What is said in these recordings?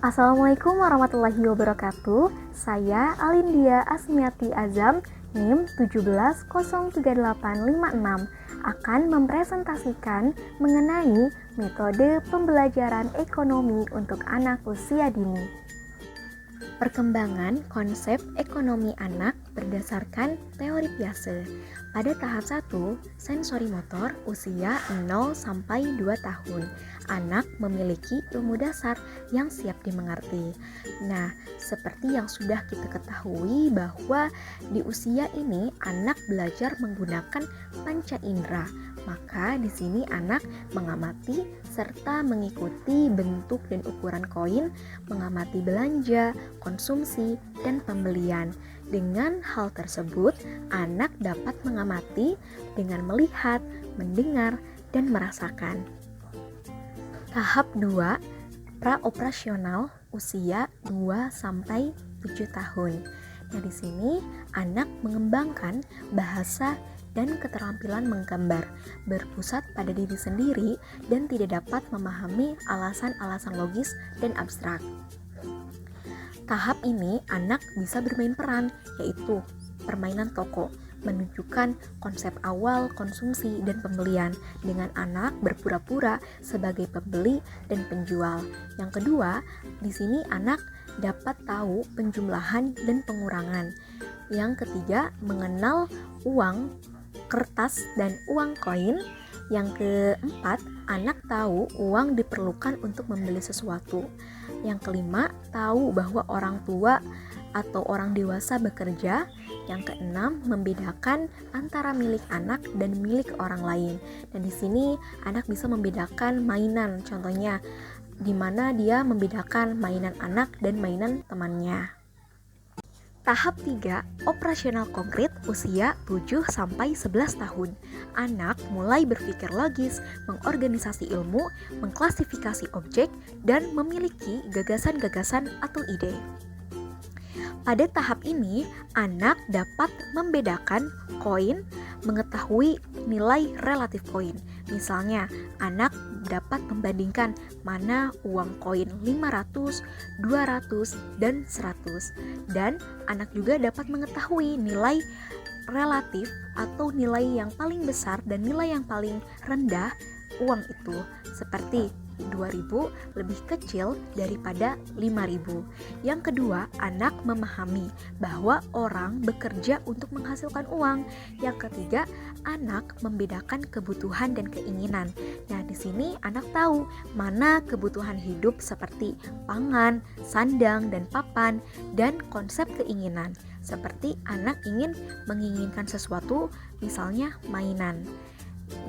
Assalamualaikum warahmatullahi wabarakatuh. Saya Alindia Asmiati Azam, NIM 1703856 akan mempresentasikan mengenai metode pembelajaran ekonomi untuk anak usia dini. Perkembangan konsep ekonomi anak berdasarkan teori Piaget. Pada tahap 1, sensori motor usia 0 sampai 2 tahun. Anak memiliki ilmu dasar yang siap dimengerti. Nah, seperti yang sudah kita ketahui bahwa di usia ini anak belajar menggunakan panca indera. Maka di sini anak mengamati serta mengikuti bentuk dan ukuran koin, mengamati belanja, konsumsi, dan pembelian. Dengan hal tersebut, anak dapat mengamati dengan melihat, mendengar, dan merasakan. Tahap 2, praoperasional usia 2 sampai 7 tahun. Nah, di sini anak mengembangkan bahasa dan keterampilan menggambar, berpusat pada diri sendiri dan tidak dapat memahami alasan-alasan logis dan abstrak. Tahap ini anak bisa bermain peran, yaitu permainan toko, menunjukkan konsep awal konsumsi dan pembelian dengan anak berpura-pura sebagai pembeli dan penjual. Yang kedua, di sini anak dapat tahu penjumlahan dan pengurangan. Yang ketiga, mengenal uang kertas dan uang koin. Yang keempat, anak tahu uang diperlukan untuk membeli sesuatu. Yang kelima, tahu bahwa orang tua atau orang dewasa bekerja. Yang keenam, membedakan antara milik anak dan milik orang lain. Dan di sini anak bisa membedakan mainan, contohnya di mana dia membedakan mainan anak dan mainan temannya. Tahap 3, operasional konkret usia 7 sampai 11 tahun. Anak mulai berpikir logis, mengorganisasi ilmu, mengklasifikasi objek, dan memiliki gagasan-gagasan atau ide. Pada tahap ini, anak dapat membedakan koin, mengetahui nilai relatif koin. Misalnya, anak dapat membandingkan mana uang koin 500, 200, dan 100. Dan anak juga dapat mengetahui nilai relatif atau nilai yang paling besar dan nilai yang paling rendah uang itu. Seperti 2.000 lebih kecil daripada 5.000. Yang kedua, anak memahami bahwa orang bekerja untuk menghasilkan uang. Yang ketiga, anak membedakan kebutuhan dan keinginan. Nah, di sini anak tahu mana kebutuhan hidup seperti pangan, sandang, dan papan, dan konsep keinginan. Seperti anak menginginkan sesuatu, misalnya mainan.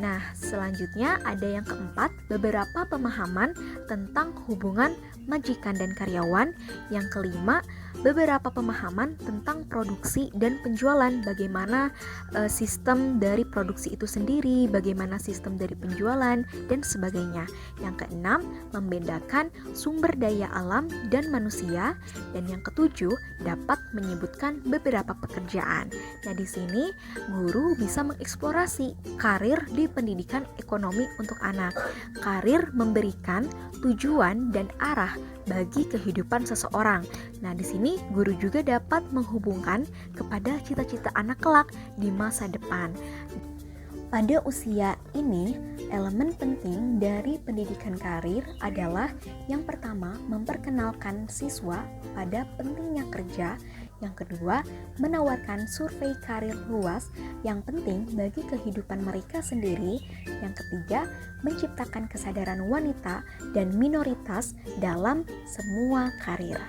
Nah, selanjutnya ada yang keempat, beberapa pemahaman tentang hubungan majikan dan karyawan. Yang kelima, beberapa pemahaman tentang produksi dan penjualan, bagaimana sistem dari produksi itu sendiri, bagaimana sistem dari penjualan, dan sebagainya. Yang keenam, membedakan sumber daya alam dan manusia. Dan yang ketujuh, dapat menyebutkan beberapa pekerjaan. Nah, di sini guru bisa mengeksplorasi karir di pendidikan ekonomi untuk anak. Karir memberikan tujuan dan arah bagi kehidupan seseorang. Nah, di sini guru juga dapat menghubungkan kepada cita-cita anak kelak di masa depan. Pada usia ini, elemen penting dari pendidikan karir adalah yang pertama, memperkenalkan siswa pada pentingnya kerja. Yang kedua, menawarkan survei karir luas yang penting bagi kehidupan mereka sendiri. Yang ketiga, menciptakan kesadaran wanita dan minoritas dalam semua karir.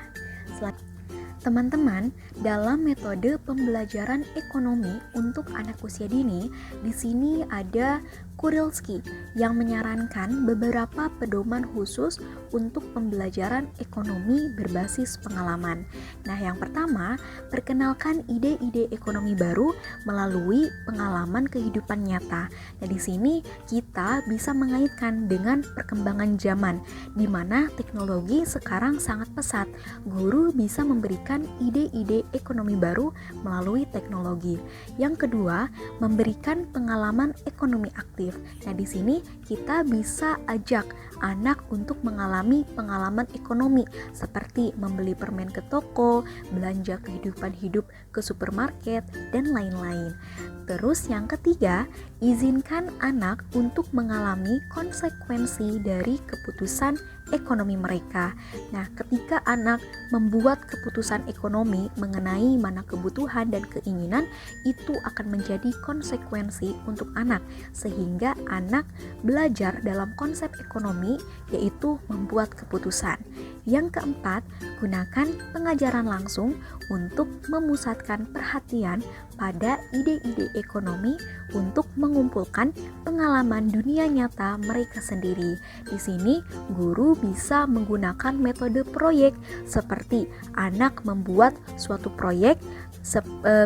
Teman-teman, dalam metode pembelajaran ekonomi untuk anak usia dini, di sini ada Kurilski yang menyarankan beberapa pedoman khusus untuk pembelajaran ekonomi berbasis pengalaman. Nah, yang pertama, perkenalkan ide-ide ekonomi baru melalui pengalaman kehidupan nyata. Nah, di sini kita bisa mengaitkan dengan perkembangan zaman, di mana teknologi sekarang sangat pesat. Guru bisa memberikan ide-ide ekonomi baru melalui teknologi. Yang kedua, memberikan pengalaman ekonomi aktif. kooperatif. Nah, di sini kita bisa ajak anak untuk mengalami pengalaman ekonomi seperti membeli permen ke toko, belanja kehidupan hidup ke supermarket, dan lain-lain. Terus yang ketiga, izinkan anak untuk mengalami konsekuensi dari keputusan ekonomi mereka. Nah, ketika anak membuat keputusan ekonomi mengenai mana kebutuhan dan keinginan, itu akan menjadi konsekuensi untuk anak, sehingga anak belajar dalam konsep ekonomi, yaitu membuat keputusan. Yang keempat, gunakan pengajaran langsung untuk memusatkan perhatian pada ide-ide ekonomi untuk mengumpulkan pengalaman dunia nyata mereka sendiri. Di sini, guru bisa menggunakan metode proyek seperti anak membuat suatu proyek,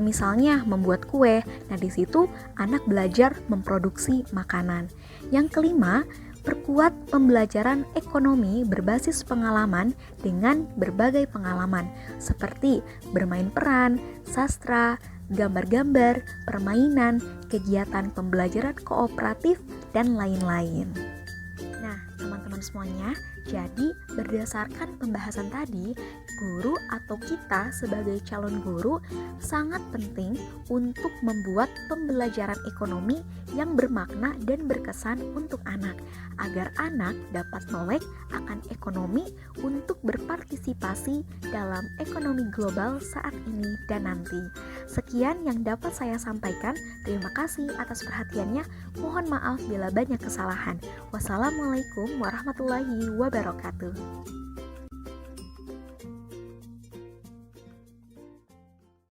misalnya membuat kue. Nah, di situ anak belajar memproduksi makanan. Yang kelima, perkuat pembelajaran ekonomi berbasis pengalaman dengan berbagai pengalaman seperti bermain peran, sastra, gambar-gambar, permainan, kegiatan pembelajaran kooperatif, dan lain-lain. Nah, teman-teman semuanya, jadi berdasarkan pembahasan tadi, guru atau kita sebagai calon guru sangat penting untuk membuat pembelajaran ekonomi yang bermakna dan berkesan untuk anak, agar anak dapat melek akan ekonomi untuk berpartisipasi dalam ekonomi global saat ini dan nanti. Sekian yang dapat saya sampaikan. Terima kasih atas perhatiannya. Mohon maaf bila banyak kesalahan. Wassalamualaikum warahmatullahi wabarakatuh.